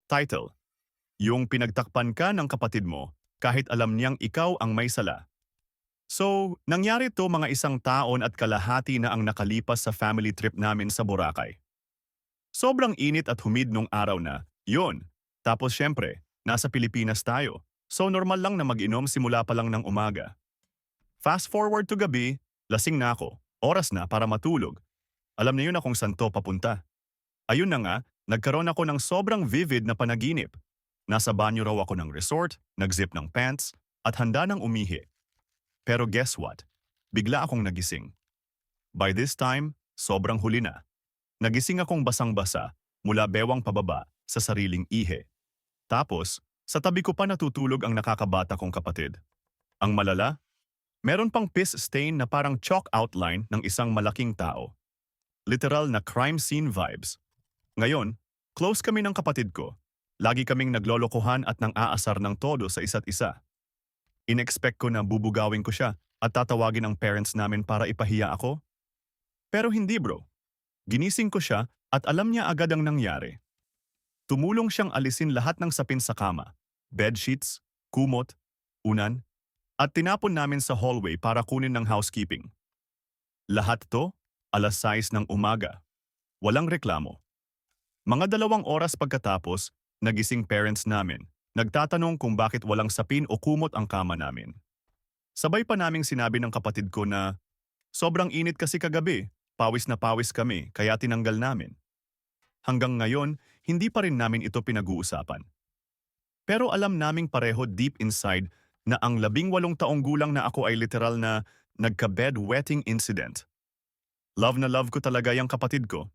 Title: Yung pinagtakpan ka ng kapatid mo kahit alam niyang ikaw ang may sala. So, nangyari to mga 1 taon at kalahati na ang nakalipas sa family trip namin sa Boracay. Sobrang init at humid nung araw na, yun. Tapos syempre, nasa Pilipinas tayo. So normal lang na mag-inom simula pa lang ng umaga. Fast forward to gabi, lasing na ako. Oras na para matulog. Alam niyo na kung saan to papunta. Ayun na nga, nagkaroon ako ng sobrang vivid na panaginip. Nasa banyo raw ako ng resort, nag-zip ng pants, at handa ng umihi. Pero guess what? Bigla akong nagising. By this time, sobrang huli na. Nagising akong basang-basa mula bewang pababa sa sariling ihi. Tapos, sa tabi ko pa natutulog ang nakakabata kong kapatid. Ang malala, meron pang piss stain na parang chalk outline ng isang malaking tao. Literal na crime scene vibes. Ngayon, close kami ng kapatid ko. Lagi kaming naglolokohan at nang aasar ng todo sa isa't isa. Inexpect ko na bubugawin ko siya at tatawagin ang parents namin para ipahiya ako. Pero hindi bro. Ginising ko siya at alam niya agad ang nangyari. Tumulong siyang alisin lahat ng sapin sa kama, bedsheets, kumot, unan, at tinapon namin sa hallway para kunin ng housekeeping. Lahat to, 6:00 ng umaga. Walang reklamo. Mga 2 oras pagkatapos, nagising parents namin. Nagtatanong kung bakit walang sapin o kumot ang kama namin. Sabay pa naming sinabi ng kapatid ko na, sobrang init kasi kagabi, pawis na pawis kami kaya tinanggal namin. Hanggang ngayon, hindi pa rin namin ito pinag-uusapan. Pero alam naming pareho deep inside na ang 18 taong gulang na ako ay literal na nagka-bed wetting incident. Love na love ko talaga yung kapatid ko.